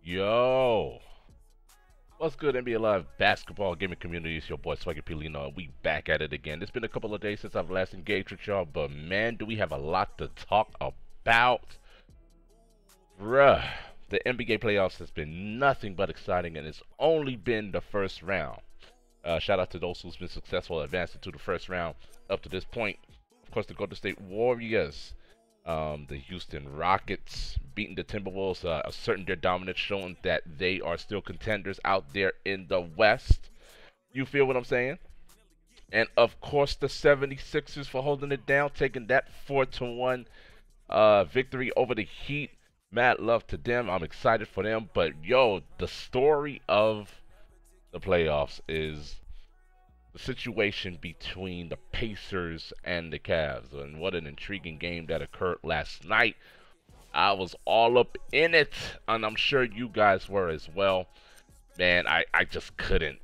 Yo, what's good, NBA Live basketball gaming community? It's your boy Swaggy Pilino, and we back at it again. It's been a couple of days since I've last engaged with y'all, but man, do we have a lot to talk about. Bruh, the NBA playoffs has been nothing but exciting, and it's only been the first round. Shout out to those who's been successful advancing to the first round up to this point. Of course, the Golden State Warriors, the Houston Rockets beating the Timberwolves, asserting their dominance, showing that they are still contenders out there in the West. You feel what I'm saying? And of course, the 76ers for holding it down, taking that 4-1 victory over the Heat. Mad love to them. I'm excited for them. But yo, the story of the playoffs is the situation between the Pacers and the Cavs, and what an intriguing game that occurred last night. I was all up in it, and I'm sure you guys were as well. Man, I just couldn't,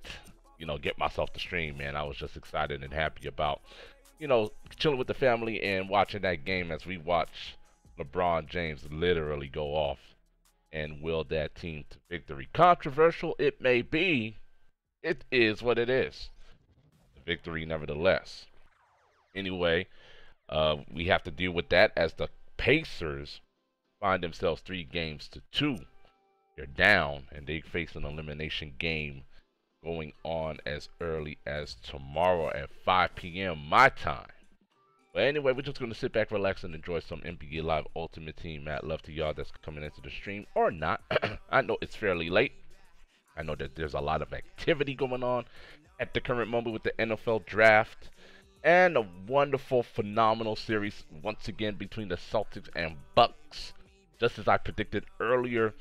get myself to stream, man. I was just excited and happy about, chilling with the family and watching that game as we watch LeBron James literally go off and will that team to victory. Controversial it may be, it is what it is. Victory nevertheless. Anyway, we have to deal with that as the Pacers find themselves 3-2. They're down, and they face an elimination game going on as early as tomorrow at 5 p.m. my time. But anyway, we're just going to sit back, relax, and enjoy some NBA Live Ultimate Team. Mad love to y'all that's coming into the stream or not. I know it's fairly late. I know that there's a lot of activity going on at the current moment with the NFL draft, and a wonderful, phenomenal series once again between the Celtics and Bucks. Just as I predicted earlier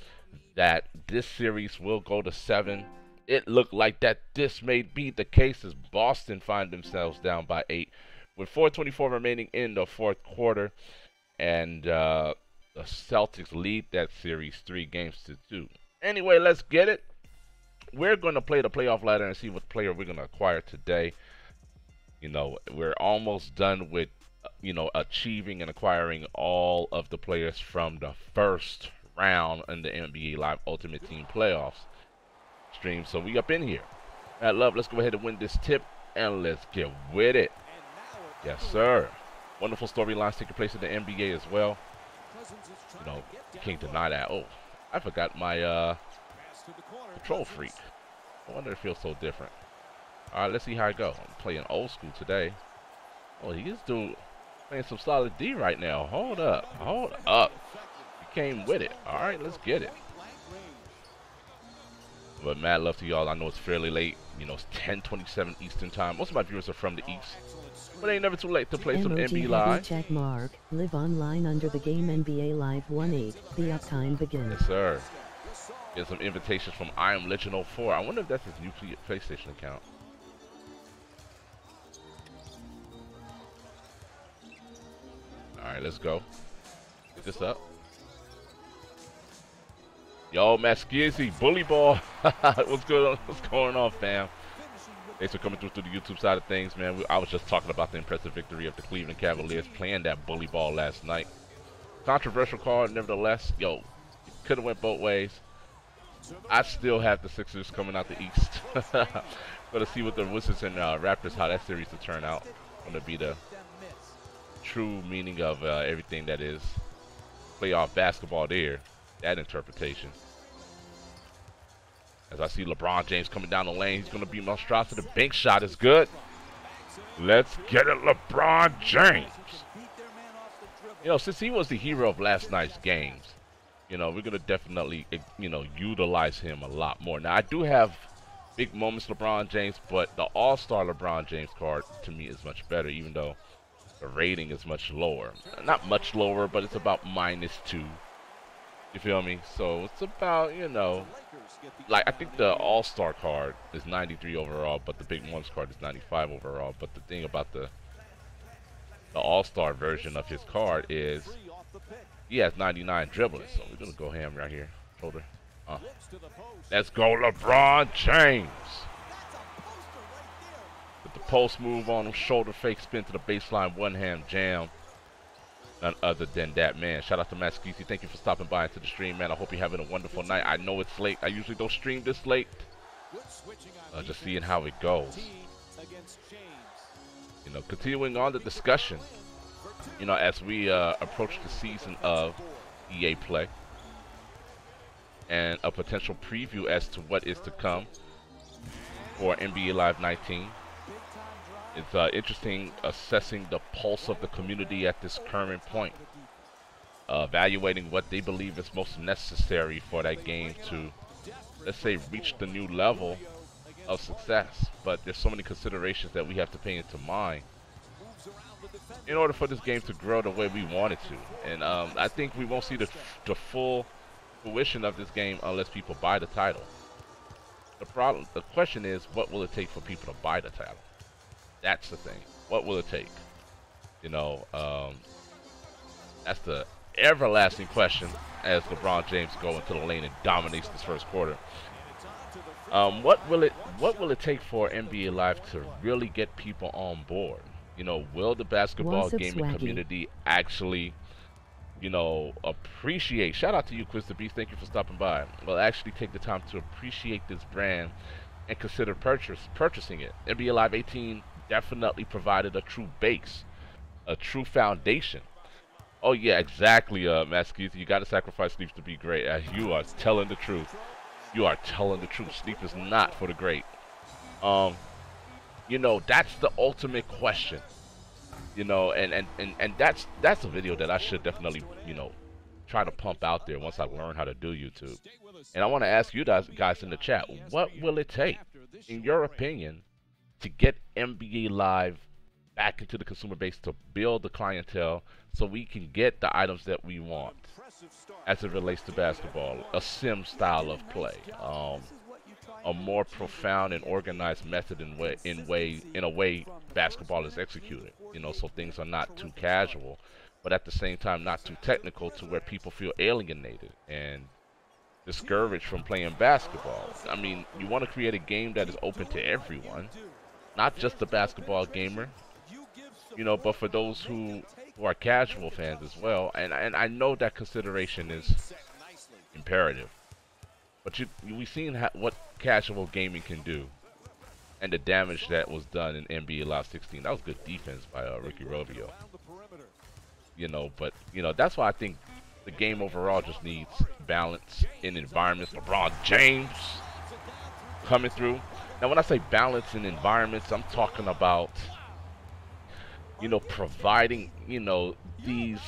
that this series will go to 7, it looked like that this may be the case as Boston find themselves down by 8 with 4:24 remaining in the fourth quarter, and the Celtics lead that series 3-2. Anyway, let's get it. We're going to play the playoff ladder and see what player we're going to acquire today. We're almost done with, achieving and acquiring all of the players from the first round in the NBA Live Ultimate Team playoffs stream. So we up in here. Mad love, let's go ahead and win this tip, and let's get with it. Yes, sir. Wonderful storylines taking place in the NBA as well. You can't deny that. Oh, I forgot my Control Freak. I wonder if it feels so different. Alright, let's see how it goes. I'm playing old school today. Oh, he is playing some solid D right now. Hold up. Hold up. He came with it. Alright, let's get it. But mad love to y'all. I know it's fairly late. It's 10:27 Eastern time. Most of my viewers are from the East. But it ain't never too late to play some NBA Live. Check mark. Live online under the game NBA Live 18. The uptime begins. Yes, sir. Get some invitations from I Am Legend 04. I wonder if that's his new PlayStation account. Alright, let's go. Get this up. Yo, Maskizzy, Bully Ball. What's going on, fam? Thanks for coming through the YouTube side of things, man. I was just talking about the impressive victory of the Cleveland Cavaliers playing that bully ball last night. Controversial call, nevertheless. Yo, could have went both ways. I still have the Sixers coming out the East. Gonna see what the Wizards and Raptors, how that series will turn out. Gonna be the true meaning of everything that is playoff basketball there. That interpretation. As I see LeBron James coming down the lane, he's gonna beat Monstrosity. The bank shot is good. Let's get it, LeBron James. Since he was the hero of last night's games, we're going to definitely, utilize him a lot more. Now, I do have big moments LeBron James, but the All-Star LeBron James card, to me, is much better, even though the rating is much lower. Not much lower, but it's about -2. You feel me? So, it's about, I think the All-Star card is 93 overall, but the Big Moments card is 95 overall. But the thing about the All-Star version of his card is he has 99 dribbling, so we're going to go ham right here. Shoulder. Let's go, LeBron James. With the post move on him, shoulder fake spin to the baseline, one-hand jam. none other than that man. Shout out to Matt Skeezy. Thank you for stopping by into the stream, man. I hope you're having a wonderful night. I know it's late. I usually don't stream this late. Just seeing how it goes. You know, continuing on the discussion, you know, as we approach the season of EA Play and a potential preview as to what is to come for NBA Live 19. It's interesting assessing the pulse of the community at this current point, evaluating what they believe is most necessary for that game to, let's say, reach the new level of success. But there's so many considerations that we have to pay into mind in order for this game to grow the way we want it to. And I think we won't see the full fruition of this game unless people buy the title. The question is, what will it take for people to buy the title? That's the thing. What will it take? You know, that's the everlasting question as LeBron James goes into the lane and dominates this first quarter. What will it take for NBA Live to really get people on board? You know, will the basketball gaming community actually, you know, appreciate? Shout out to you, Quiz the Beast. Thank you for stopping by. Will actually take the time to appreciate this brand and consider purchasing it. NBA Live 18 definitely provided a true base, a true foundation. Oh yeah, exactly, Maskeith. You got to sacrifice sleep to be great. You are telling the truth. You are telling the truth. Sleep is not for the great. You know, that's the ultimate question. You know, and that's a video that I should definitely, you know, try to pump out there once I learn how to do YouTube. And I want to ask you guys in the chat, what will it take, in your opinion, to get NBA Live back into the consumer base, to build the clientele so we can get the items that we want as it relates to basketball, a sim style of play, a more profound and organized method in a way basketball is executed, you know, so things are not too casual, but at the same time not too technical to where people feel alienated and discouraged from playing basketball. I mean, you want to create a game that is open to everyone, not just the basketball gamer, you know, but for those who are casual fans as well. And I know that consideration is imperative. But we've seen what casual gaming can do, and the damage that was done in NBA Live 16. That was good defense by Ricky Rubio. You know, but you know, that's why I think the game overall just needs balance in environments. LeBron James coming through. Now, when I say balance in environments, I'm talking about, you know, providing, you know, these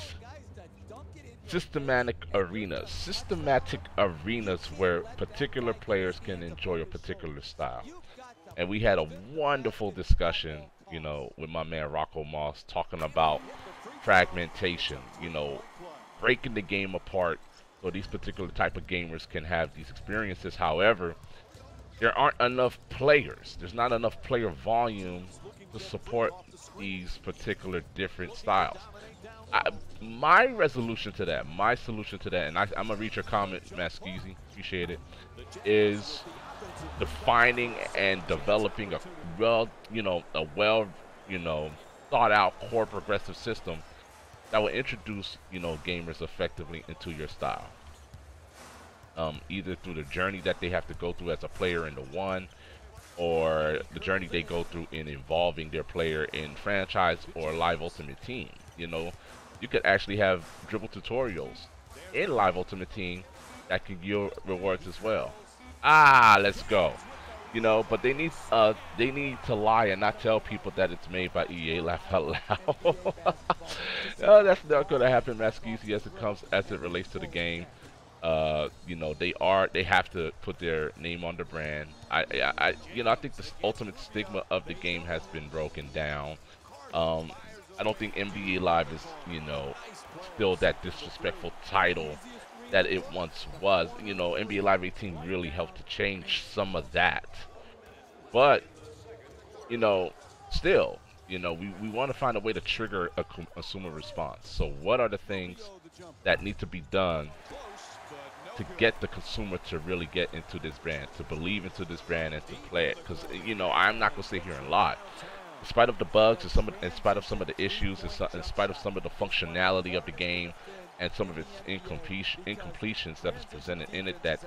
systematic arenas where particular players can enjoy a particular style. And we had a wonderful discussion, you know, with my man Rocco Moss talking about fragmentation, you know, breaking the game apart so these particular type of gamers can have these experiences. However, there aren't enough players. There's not enough player volume to support these particular different styles. My resolution to that, my solution to that, and I'm gonna read your comment, Maskeezy, appreciate it, is defining and developing a well, you know, thought out core progressive system that will introduce, you know, gamers effectively into your style. Either through the journey that they have to go through as a player in the one, or the journey they go through in involving their player in franchise or live ultimate team. You know, you could actually have dribble tutorials in live ultimate team that can yield rewards as well. Let's go. You know, but they need to lie and not tell people that it's made by EA. Laugh out loud. No, that's not gonna happen, Maskeezy, as it relates to the game. You know, they have to put their name on the brand. You know, I think the ultimate stigma of the game has been broken down. I don't think NBA Live is, you know, still that disrespectful title that it once was. You know, NBA Live 18 really helped to change some of that. But, you know, still, you know, we want to find a way to trigger a consumer response. So what are the things that need to be done to get the consumer to really get into this brand, to believe into this brand and to play it? Because, you know, I'm not going to sit here and lie. in spite of the bugs, and in spite of some of the issues, in spite of some of the functionality of the game, and some of its incompletions that is presented in it, that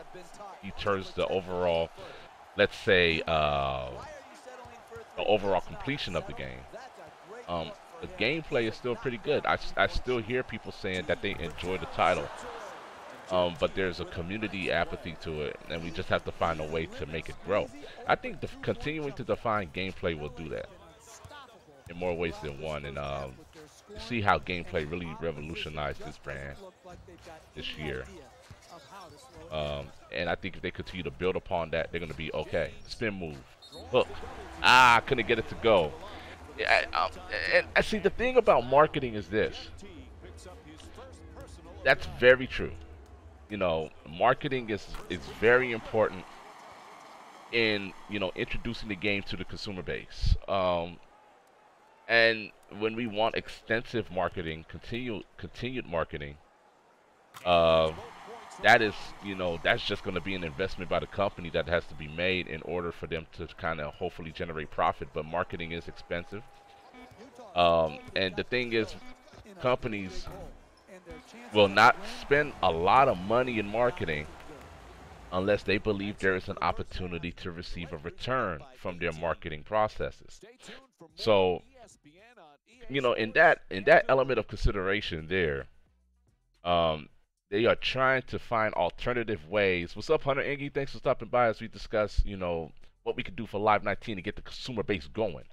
deters the overall, let's say, the overall completion of the game. Um, the gameplay is still pretty good. I still hear people saying that they enjoy the title, but there's a community apathy to it, and we just have to find a way to make it grow. I think continuing to define gameplay will do that in more ways than one, and see how gameplay really revolutionized this brand this year. And I think if they continue to build upon that, they're going to be okay. Spin move, hook. I couldn't get it to go. And I see the thing about marketing is this. That's very true. You know, marketing is very important in, you know, introducing the game to the consumer base. And when we want extensive marketing, continued marketing, uh, that is, you know, that's just going to be an investment by the company that has to be made in order for them to kind of hopefully generate profit. But marketing is expensive. And the thing is, companies will not spend a lot of money in marketing unless they believe there is an opportunity to receive a return from their marketing processes. So, you know, in that element of consideration there, um, they are trying to find alternative ways. What's up, Hunter Iggy? Thanks for stopping by as we discuss, you know, what we can do for Live 19 to get the consumer base going.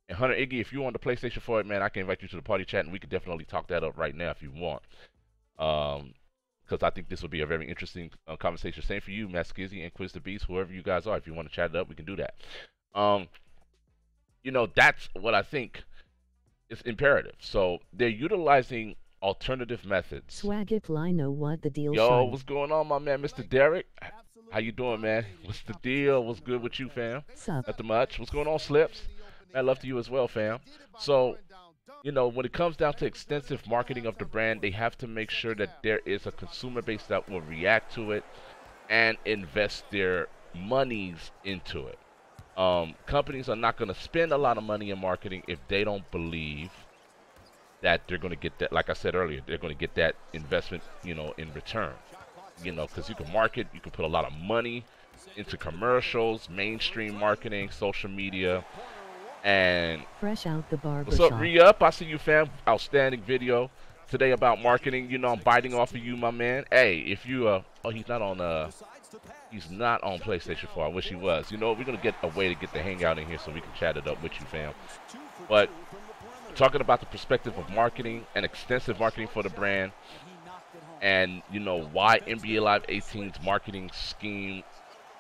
And Hunter Iggy, if you want the PlayStation for it, man, I can invite you to the party chat, and we can definitely talk that up right now if you want. Because I think this will be a very interesting conversation. Same for you, Matt Skizzy and Quiz the Beast, whoever you guys are. If you want to chat it up, we can do that. Um, you know, that's what I think is imperative. So they're utilizing alternative methods. Swagip Lino, what the deal, Yo, son? what's going on, my man, Mr. Derek? How you doing, man? What's the deal? What's good with you, fam? Sup? Nothing much. What's going on, Slips? Man, love to you as well, fam. So, you know, when it comes down to extensive marketing of the brand, they have to make sure that there is a consumer base that will react to it and invest their monies into it. Companies are not going to spend a lot of money in marketing if they don't believe that they're going to get that, like I said earlier, they're going to get that investment, you know, in return. You know, because you can market, you can put a lot of money into commercials, mainstream marketing, social media, and Fresh out the barber what's up, shop. Re-Up? I see you, fam. Outstanding video today about marketing. You know, I'm biting off of you, my man. Hey, if you oh, he's not on PlayStation 4. I wish he was. You know, we're gonna get a way to get the hangout in here so we can chat it up with you, fam. But talking about the perspective of marketing and extensive marketing for the brand, and you know why NBA Live 18's marketing scheme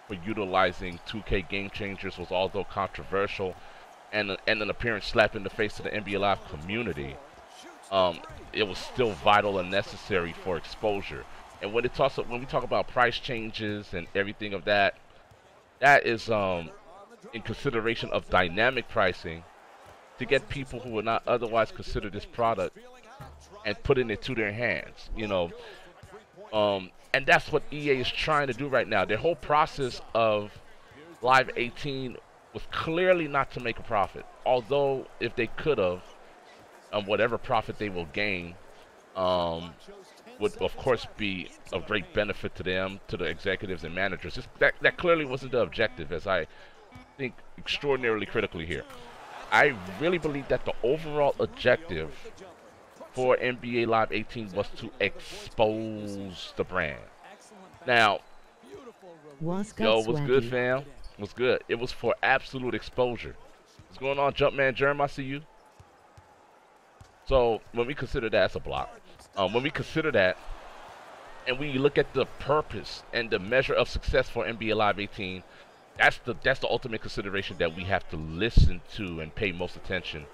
for utilizing 2K Game Changers was, although controversial and an apparent slap in the face to the NBA Live community, it was still vital and necessary for exposure. And when we talk about price changes and everything of that, that is in consideration of dynamic pricing to get people who would not otherwise consider this product and putting it to their hands. You know, and that's what EA is trying to do right now. Their whole process of Live 18 was clearly not to make a profit. Although, if they could have, whatever profit they will gain would, of course, be of great benefit to them, to the executives and managers. That clearly wasn't the objective, as I think extraordinarily critically here. I really believe that the overall objective for NBA Live 18 was to expose the brand. Now, What's yo, what's good, fam? What's good? It was for absolute exposure. What's going on, Jumpman Germ? I see you. So when we consider that as a block, when we consider that, and when you look at the purpose and the measure of success for NBA Live 18, that's the ultimate consideration that we have to listen to and pay most attention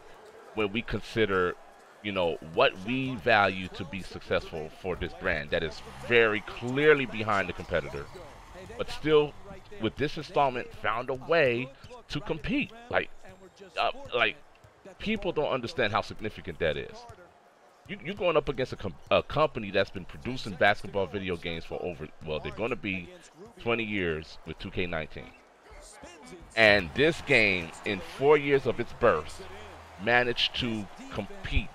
when we consider, you know, what we value to be successful for this brand that is very clearly behind the competitor, but still, with this installment, found a way to compete. Like people don't understand how significant that is. You're going up against a company that's been producing basketball video games for over, well, they're going to be 20 years with 2K19. And this game, in 4 years of its birth, managed to compete,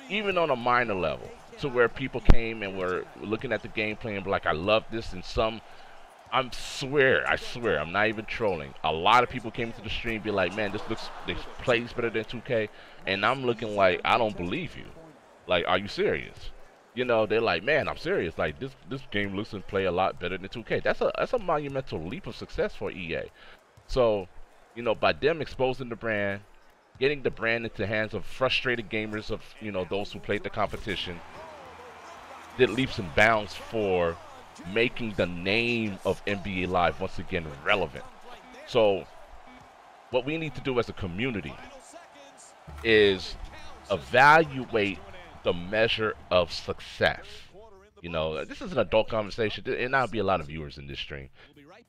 even on a minor level, to where people came and were looking at the gameplay and be like, I love this. And some, I swear, I'm not even trolling. A lot of people came to the stream and be like, man, this plays better than 2K. And I'm looking like, I don't believe you. Like, are you serious? You know, they're like, man, I'm serious. Like, this game looks and play a lot better than 2K. That's a monumental leap of success for EA. So, you know, by them exposing the brand, getting the brand into the hands of frustrated gamers, of, you know, those who played the competition, did leaps and bounds for making the name of NBA Live once again relevant. So, what we need to do as a community is evaluate the measure of success. You know, this is an adult conversation, and there'll be a lot of viewers in this stream.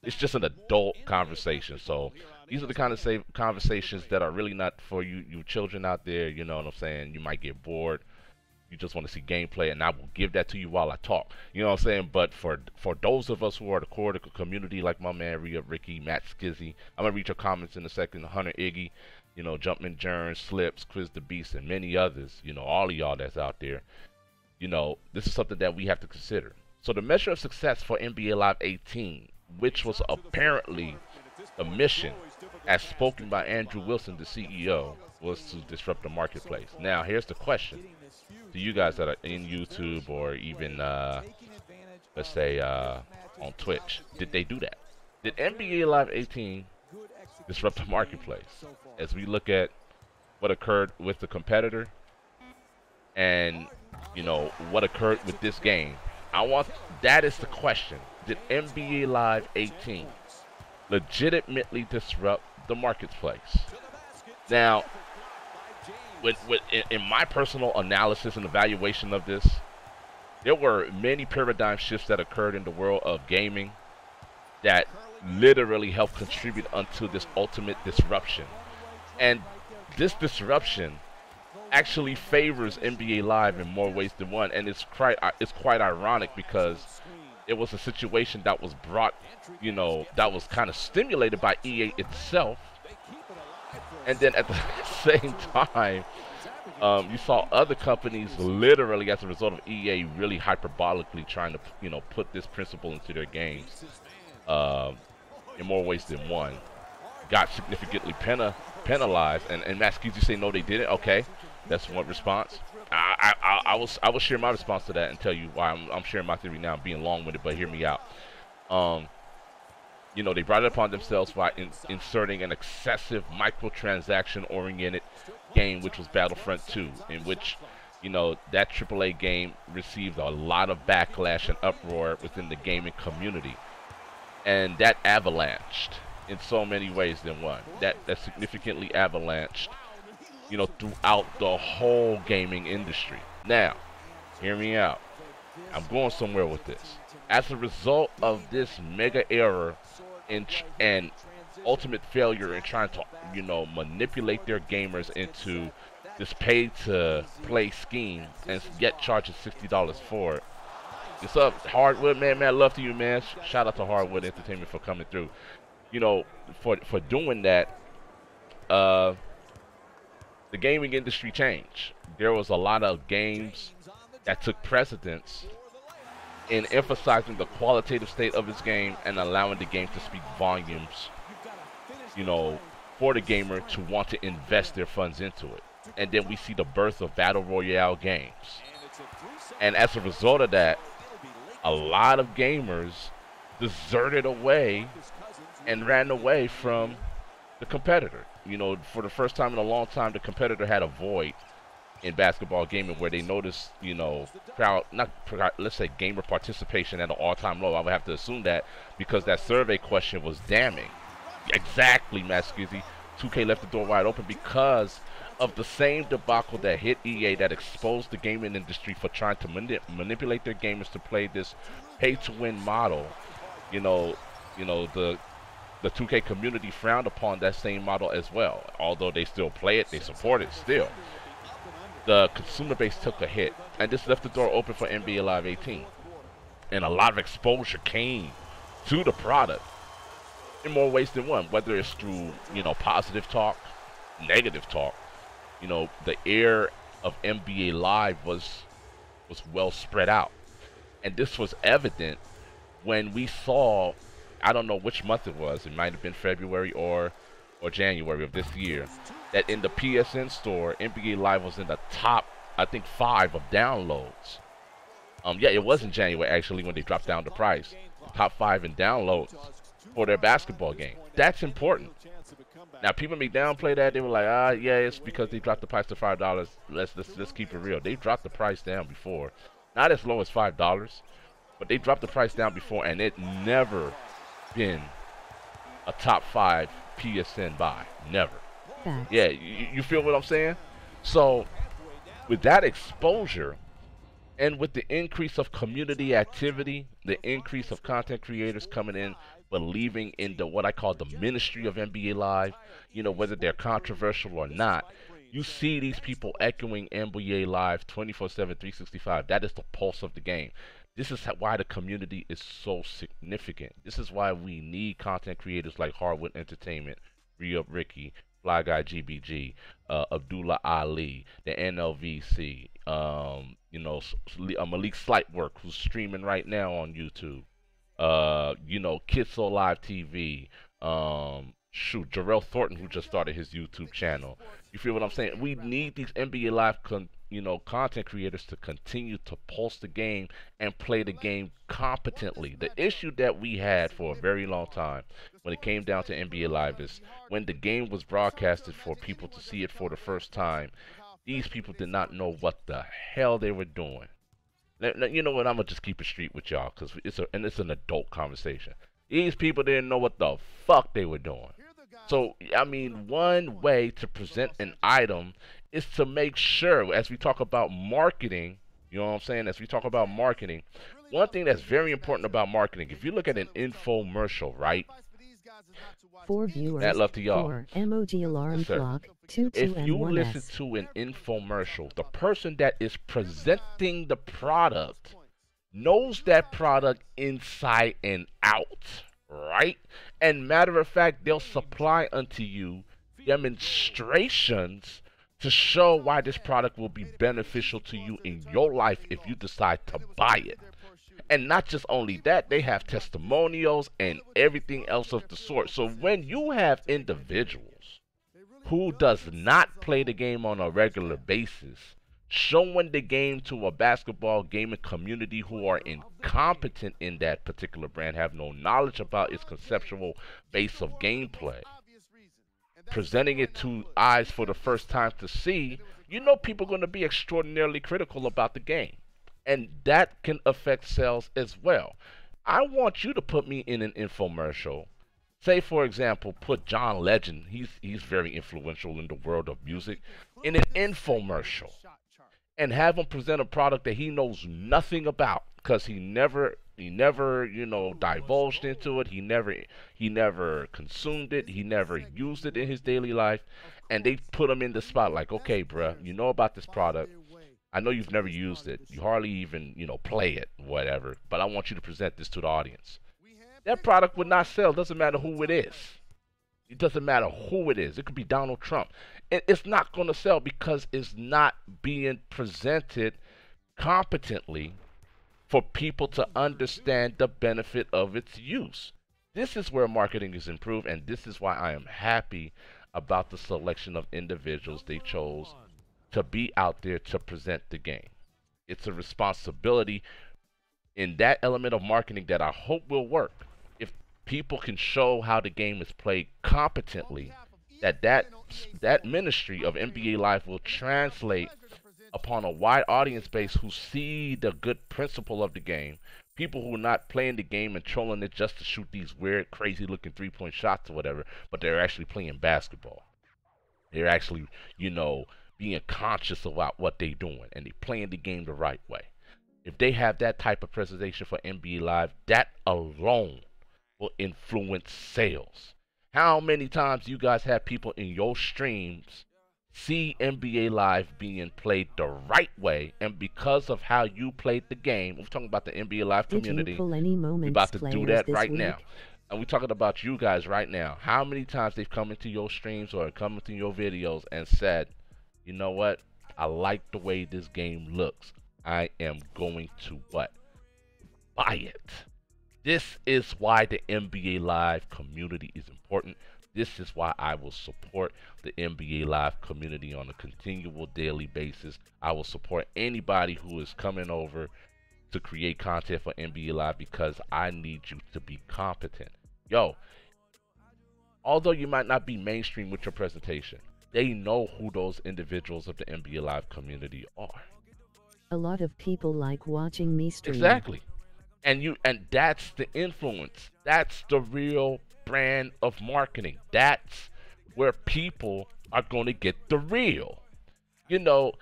It's just an adult conversation. So these are the kind of conversations that are really not for you children out there. You know what I'm saying? You might get bored. You just want to see gameplay, and I will give that to you while I talk. You know what I'm saying? But for those of us who are the core of the community, like my man Rhea, Ricky, Matt Skizzy, I'm gonna read your comments in a second. Hunter Iggy, you know, Jumpman Jones, Slips, Quiz the Beast, and many others. You know, all of y'all that's out there. You know, this is something that we have to consider. So the measure of success for NBA Live 18, which was apparently the mission, as spoken by Andrew Wilson, the CEO, was to disrupt the marketplace. Now, here's the question to you guys that are in YouTube or even, let's say, on Twitch. Did they do that? Did NBA Live 18 disrupt the marketplace? As we look at what occurred with the competitor and, you know, what occurred with this game, that is the question. Did NBA Live 18 legitimately disrupt the marketplace? Now, in my personal analysis and evaluation of this, there were many paradigm shifts that occurred in the world of gaming that literally helped contribute unto this ultimate disruption. And this disruption actually favors NBA Live in more ways than one, and it's quite ironic because it was a situation that was brought, you know, that was kind of stimulated by EA itself. And then at the same time, you saw other companies literally, as a result of EA really hyperbolically trying to, you know, put this principle into their games in more ways than one, got significantly penalized. And Matt Skeezy say no, they didn't. Okay, that's one response. I will share my response to that and tell you why I'm sharing my theory now. I'm being long-winded, but hear me out. You know, they brought it upon themselves by inserting an excessive microtransaction-oriented game, which was Battlefront 2, in which, you know, that AAA game received a lot of backlash and uproar within the gaming community. And that avalanched in so many ways than one. That significantly avalanched, you know, throughout the whole gaming industry. Now, hear me out. I'm going somewhere with this. As a result of this mega error and ultimate failure in trying to, you know, manipulate their gamers into this pay-to-play scheme and yet charging $60 for it. What's up, Hardwood, man, love to you, man. Shout out to Hardwood Entertainment for coming through. You know, for doing that, the gaming industry changed. There was a lot of games that took precedence in emphasizing the qualitative state of its game and allowing the game to speak volumes, you know, for the gamer to want to invest their funds into it. And then we see the birth of Battle Royale games. And as a result of that, a lot of gamers deserted away and ran away from the competitor. You know, for the first time in a long time, the competitor had a void in basketball gaming where they noticed, you know, let's say gamer participation at an all-time low. I would have to assume that because that survey question was damning. Exactly, Matt Skizzy. 2K left the door wide open because of the same debacle that hit EA, that exposed the gaming industry for trying to manipulate their gamers to play this pay-to-win model. You know, the 2K community frowned upon that same model as well. Although they still play it, they support it still. The consumer base took a hit, and this left the door open for NBA Live 18. And a lot of exposure came to the product. in more ways than one, whether it's through, positive talk, negative talk. The air of NBA Live was well spread out. And this was evident when we saw, I don't know which month it was, it might have been February or January of this year, that in the PSN store, NBA Live was in the top, I think, 5 of downloads. Yeah, it was in January actually when they dropped down the price. Top 5 in downloads for their basketball game. That's important. Now people may downplay that. They were like, yeah, it's because they dropped the price to $5. Let's keep it real. They dropped the price down before, not as low as $5, but they dropped the price down before, and it never been a top 5 PSN buy. Never. Facts. Yeah, you feel what I'm saying? So with that exposure, and with the increase of community activity, the increase of content creators coming in, believing in the what I call the ministry of NBA Live, whether they're controversial or not, you see these people echoing NBA Live 24/7, 365. That is the pulse of the game. This is why the community is so significant. This is why we need content creators like Hardwood Entertainment, Re-Up Ricky, Fly Guy GBG, Abdullah Ali, the NLVC, Malik Slightwork, who's streaming right now on YouTube, Kitso Live TV, Jarrell Thornton, who just started his YouTube channel. You feel what I'm saying? We need these NBA Live content creators to continue to pulse the game and play the game competently. The issue that we had for a very long time when it came down to NBA Live is when the game was broadcasted for people to see it for the first time, these people did not know what the hell they were doing. Now, you know what? I'm gonna just keep it street with y'all because it's an adult conversation. These people didn't know what the fuck they were doing. So, I mean, one way to present an item is to make sure, as we talk about marketing, you know what I'm saying? As we talk about marketing, one thing that's very important about marketing, if you look at an infomercial, right? 4 viewers. That love to y'all. 4 emoji alarm Yes, sir. clock. 2 If 2 and you 1 listen S. to an infomercial, the person that is presenting the product knows that product inside and out, right? And matter of fact, they'll supply unto you demonstrations to show why this product will be beneficial to you in your life if you decide to buy it. And not just only that, they have testimonials and everything else of the sort. So when you have individuals who does not play the game on a regular basis, showing the game to a basketball gaming community who are incompetent in that particular brand, have no knowledge about its conceptual base of gameplay, presenting it to eyes for the first time to see, people are going to be extraordinarily critical about the game. And that can affect sales as well. I want you to put me in an infomercial. Say, for example, put John Legend, he's very influential in the world of music, in an infomercial. And have him present a product that he knows nothing about because he never divulged into it. He never consumed it. He never used it in his daily life. And they put him in the spot like, okay, bruh, you know about this product. I know you've never used it. You hardly even, play it, whatever. But I want you to present this to the audience. That product would not sell. Doesn't matter who it is. It doesn't matter who it is. It could be Donald Trump. It's not going to sell because it's not being presented competently for people to understand the benefit of its use. This is where marketing is improved, and this is why I am happy about the selection of individuals they chose to be out there to present the game. It's a responsibility in that element of marketing that I hope will work. If people can show how the game is played competently, that ministry of NBA Live will translate upon a wide audience base who see the good principle of the game. People who are not playing the game and trolling it just to shoot these weird, crazy-looking three-point shots or whatever, but they're actually playing basketball. They're actually, being conscious about what they're doing, and they're playing the game the right way. If they have that type of presentation for NBA Live, that alone will influence sales. How many times you guys have people in your streams see NBA Live being played the right way, and because of how you played the game, we're talking about the NBA Live Did you community, pull any we're moments about to do players that this right week? now. And we're talking about you guys right now. How many times they've come into your streams or come into your videos and said, you know what? I like the way this game looks. I am going to what? Buy it. This is why the NBA Live community is important. This is why I will support the NBA Live community on a continual daily basis. I will support anybody who is coming over to create content for NBA Live because I need you to be competent. Yo, although you might not be mainstream with your presentation, they know who those individuals of the NBA Live community are. A lot of people like watching me stream. Exactly. And that's the influence. That's the real brand of marketing. That's where people are going to get the real. You know,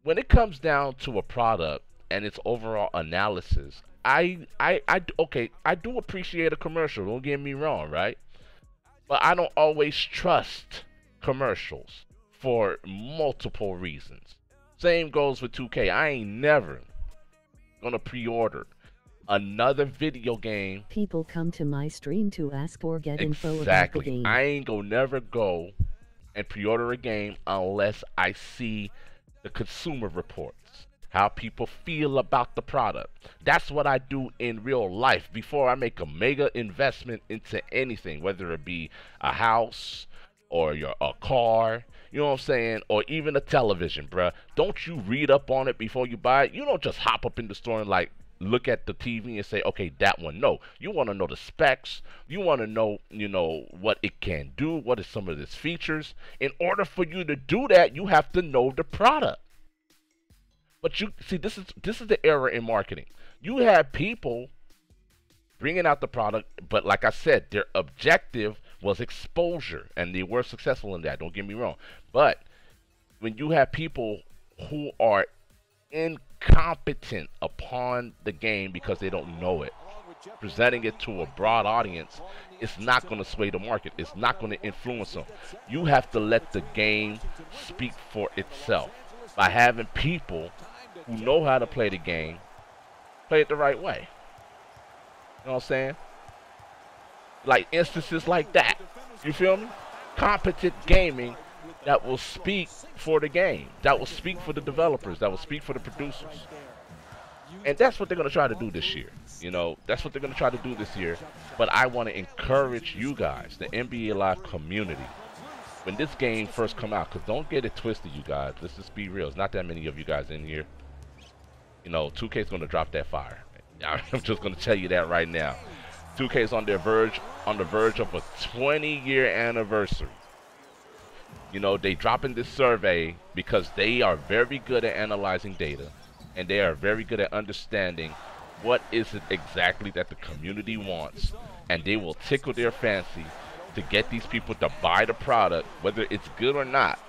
when it comes down to a product and its overall analysis, okay, I do appreciate a commercial. Don't get me wrong, right? But I don't always trust commercials for multiple reasons. Same goes with 2K. I ain't never gonna pre-order another video game. People come to my stream to ask or get info about the Exactly. game. I ain't gonna never go and pre-order a game unless I see the consumer reports, how people feel about the product. That's what I do in real life before I make a mega investment into anything, whether it be a house or a car, you know what I'm saying, or even a television, bruh. Don't you read up on it before you buy it? You don't just hop up in the store and like look at the TV and say, okay, that one. No, you want to know the specs. You want to know, what it can do. What is some of its features? In order for you to do that, you have to know the product. But you see, this is the error in marketing. You have people bringing out the product, but like I said, their objective was exposure, and they were successful in that. Don't get me wrong. But when you have people who are incompetent upon the game because they don't know it, presenting it to a broad audience, it's not going to sway the market. It's not going to influence them. You have to let the game speak for itself by having people who know how to play the game play it the right way. You know what I'm saying? Like instances like that. You feel me? Competent gaming that will speak for the game, that will speak for the developers, that will speak for the producers. And that's what they're going to try to do this year. That's what they're going to try to do this year. But I want to encourage you guys, the NBA Live community, when this game first come out, because don't get it twisted, you guys. Let's just be real. There's not that many of you guys in here. 2K is going to drop that fire. I'm just going to tell you that right now. 2K is on the verge of a 20-year anniversary. They dropping this survey because they are very good at analyzing data, and they are very good at understanding what is it exactly that the community wants, and they will tickle their fancy to get these people to buy the product, whether it's good or not.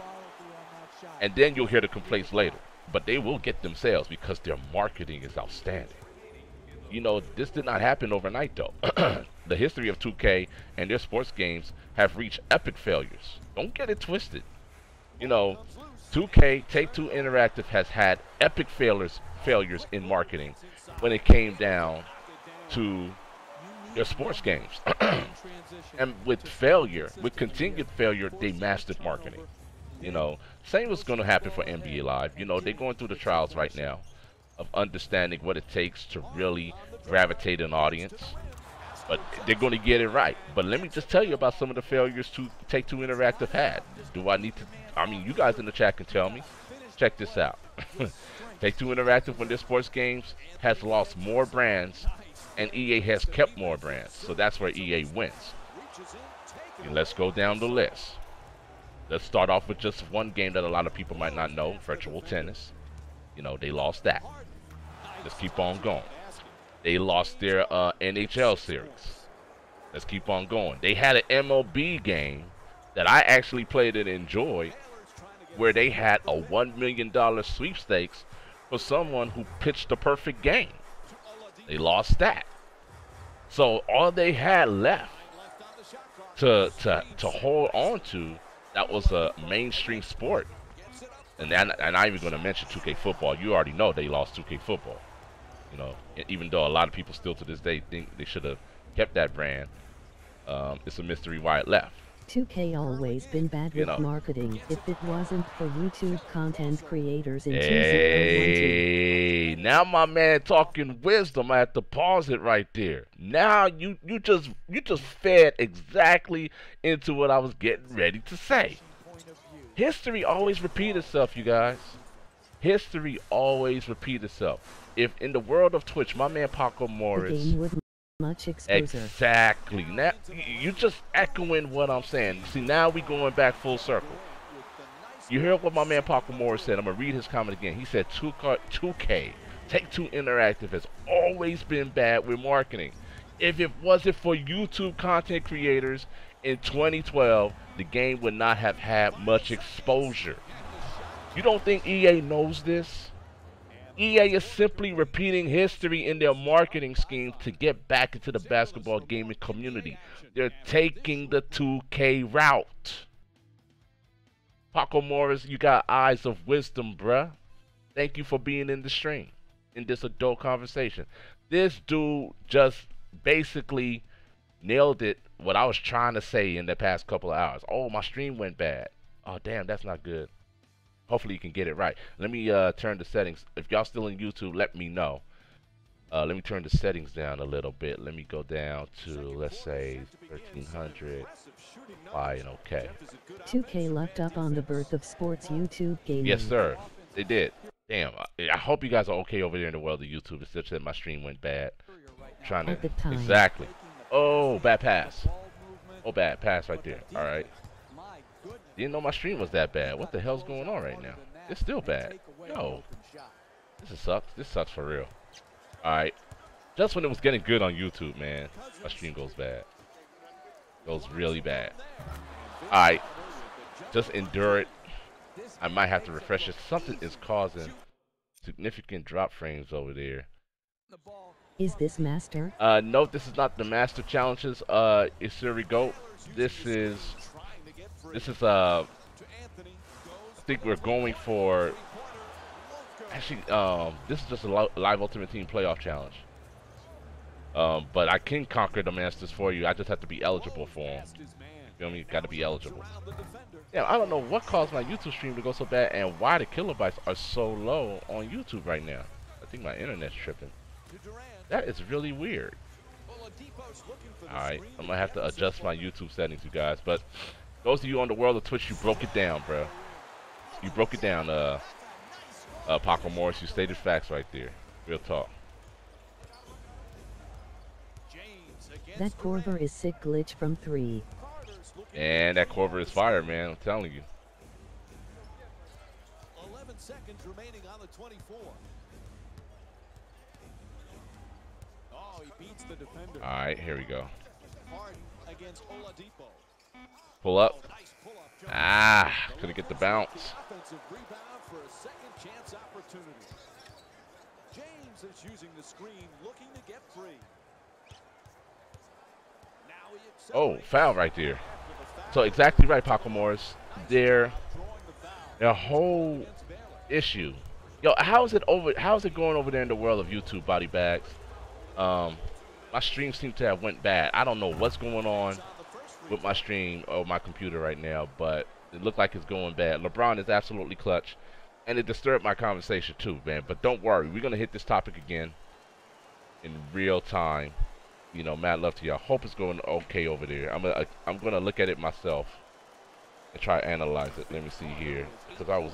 And then you'll hear the complaints later, but they will get them sales because their marketing is outstanding. This did not happen overnight, though. The history of 2K and their sports games have reached epic failures. Don't get it twisted. 2K, Take-Two Interactive has had epic failures in marketing when it came down to their sports games. And with continued failure, they mastered marketing. Same was going to happen for NBA Live. They're going through the trials right now of understanding what it takes to really gravitate an audience. But they're going to get it right. But let me just tell you about some of the failures Take-Two Interactive had. You guys in the chat can tell me. Check this out. Take-Two Interactive, when their sports games, has lost more brands, and EA has kept more brands. So that's where EA wins. And let's go down the list. Let's start off with just one game that a lot of people might not know, Virtual Tennis. They lost that. Let's keep on going. They lost their NHL series. Let's keep on going. They had an MLB game that I actually played and enjoyed, where they had a $1 million sweepstakes for someone who pitched the perfect game. They lost that. So all they had left to hold on to, that was a mainstream sport. And I'm even going to mention 2K football. You already know they lost 2K football. Even though a lot of people still to this day think they should have kept that brand. It's a mystery why it left. 2K always been bad You with know. marketing. If it wasn't for YouTube content creators in 2012. Hey, now my man talking wisdom. I have to pause it right there. Now you just fed exactly into what I was getting ready to say. History always repeats itself, you guys. History always repeats itself. If in the world of Twitch, my man Paco The Morris. game with much exposure. Exactly. Now you just echoing what I'm saying. See, now we going back full circle. You hear what my man Paco Morris said. I'm gonna read his comment again. He said 2K Take Two Interactive has always been bad with marketing. If it wasn't for YouTube content creators in 2012, the game would not have had much exposure. You don't think EA knows this? EA is simply repeating history in their marketing scheme to get back into the basketball gaming community. They're taking the 2K route. Paco Morris, you got eyes of wisdom, bruh. Thank you for being in the stream, in this adult conversation. This dude just basically nailed it, what I was trying to say in the past couple of hours. Oh, my stream went bad. Oh, damn, that's not good. Hopefully you can get it right. Let me turn the settings. If y'all still in YouTube, let me know. Let me turn the settings down a little bit. Let me go down to, let's say, 1300. Fine, okay. 2K lucked up on the birth of sports YouTube gaming. Yes, sir. They did. Damn. I hope you guys are okay over there in the world of YouTube. It's just that my stream went bad. I'm trying to. At the time. Exactly. Oh, bad pass. Oh, bad pass right there. All right. Didn't know my stream was that bad. What the hell's going on right now? It's still bad. Yo. This sucks. This sucks for real. All right. Just when it was getting good on YouTube, man, my stream goes bad. Goes really bad. All right. Just endure it. I might have to refresh it. Something is causing significant drop frames over there. Is this master? No, this is not the master challenges. Isuri Goat. This is I think we're going for. Actually, this is just a live Ultimate Team playoff challenge. But I can conquer the masters for you. I just have to be eligible for them. You feel me? Got to be eligible. Yeah, I don't know what caused my YouTube stream to go so bad and why the kilobytes are so low on YouTube right now. I think my internet's tripping. That is really weird. Alright, I'm going to have to adjust my YouTube settings, you guys. But those of you on the world of Twitch, you broke it down, bro. You broke it down, Paco Morris. You stated facts right there. Real talk. That Corver is sick glitch from 3. And that Corver is fire, man. I'm telling you. 11 seconds remaining on the 24. Oh, he beats the defender. All right, here we go. Hard against Oladipo. Pull up. Nice pull-up jump. Ah, couldn't get the bounce. Offensive rebound for a second chance opportunity. James is using the screen, looking to get free. Now he Oh, accelerates. foul right there. So exactly right, Paco Morris. Their whole issue. Yo, how is it going over there in the world of YouTube, body bags? My stream seems to have went bad. I don't know what's going on with my stream or my computer right now, but it looked like it's going bad. LeBron is absolutely clutch, and it disturbed my conversation too, man. But don't worry, we're gonna hit this topic again in real time. You know, mad love to y'all. Hope it's going okay over there. I'm gonna look at it myself and try to analyze it. Let me see here, because I was